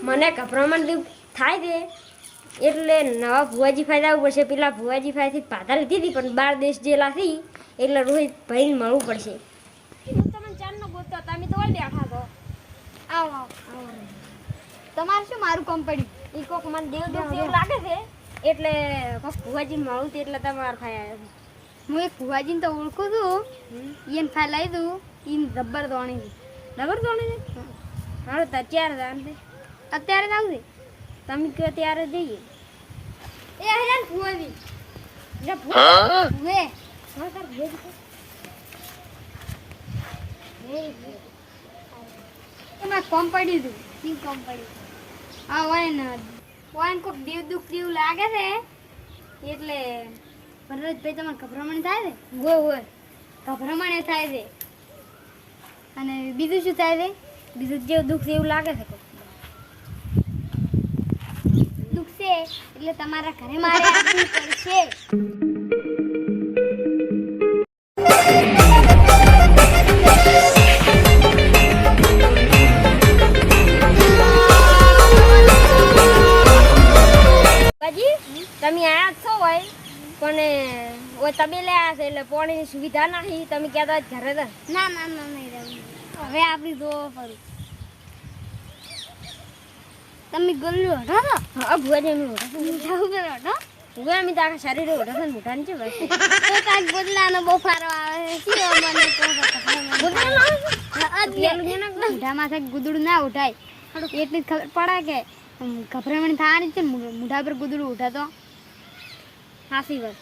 મને ગભરામણ થાય છે એટલે નવા ભુવાજી ફાઈ જવું પડશે. પેલા ભુવાજી ફાઈથી પાધા લીધી હતી પણ 12 દેશ જેલા હતી એટલે રોહિત ભાઈને મળવું પડશે. તમે ચારનો ગોતો તમે તો ઓલ બેઠા તો આવો તમારે શું મારું કામ પડ્યું? ઈ કોક મને દેવ જેવું લાગે છે એટલે કોક ભુવાજી મળવું હતું એટલે તમારે ફાઈ આવ્યા. હું એક ભુવાજીને તો ઓળખું છું. એને ફાઈ લાવી દઉં. એને રબર દોણી છે. રબર દોણી છે? હાલો તો અત્યારે જાણશે. અત્યારે જ આવશે. તમે કહો ત્યારે જઈએ. એ હેરાન ભુવાજી રે ભુવા વે હા તાર ભુવાજી એમાં કોમ પડ્યું હતું. શું કોમ પડ્યું? હા વાયન કોક દેવ દુઃખ જેવું લાગે છે એટલે ભરતભાઈ તમારે ગભરામણ થાય છે? હોય ગભરામણ એ થાય છે. અને બીજું શું થાય છે? બીજું જેવું દુઃખ એવું લાગે છે કોક દુઃખ છે એટલે તમારા ઘરે મારે આવવું પડશે. તમે આયા છો હોય પણ ઓય તબેલે આયા છે એટલે પાણીની સુવિધા નથી. તમે કહેતા ઘરે તો ના ના ના નહીં રહેવું. હવે આપણી જોવો પડું. તમે ગલ્લું હટો છો? હા ભુવાજી એમનું જવું કરો હટો. ભુવા અમે તો આખા શરીરે ઓઢો છે ને મોઢાને છે બસ તો કાંઈક ગોદલાનો બફારો આવે છે. શું મને મોઢામાં ગુદડું ના ઉઠાય એટલી જ ખબર પડે કે ગભરામણ થવાની છે. મોઢા પર ગુદડું ઉઠે તો સાચી વાત.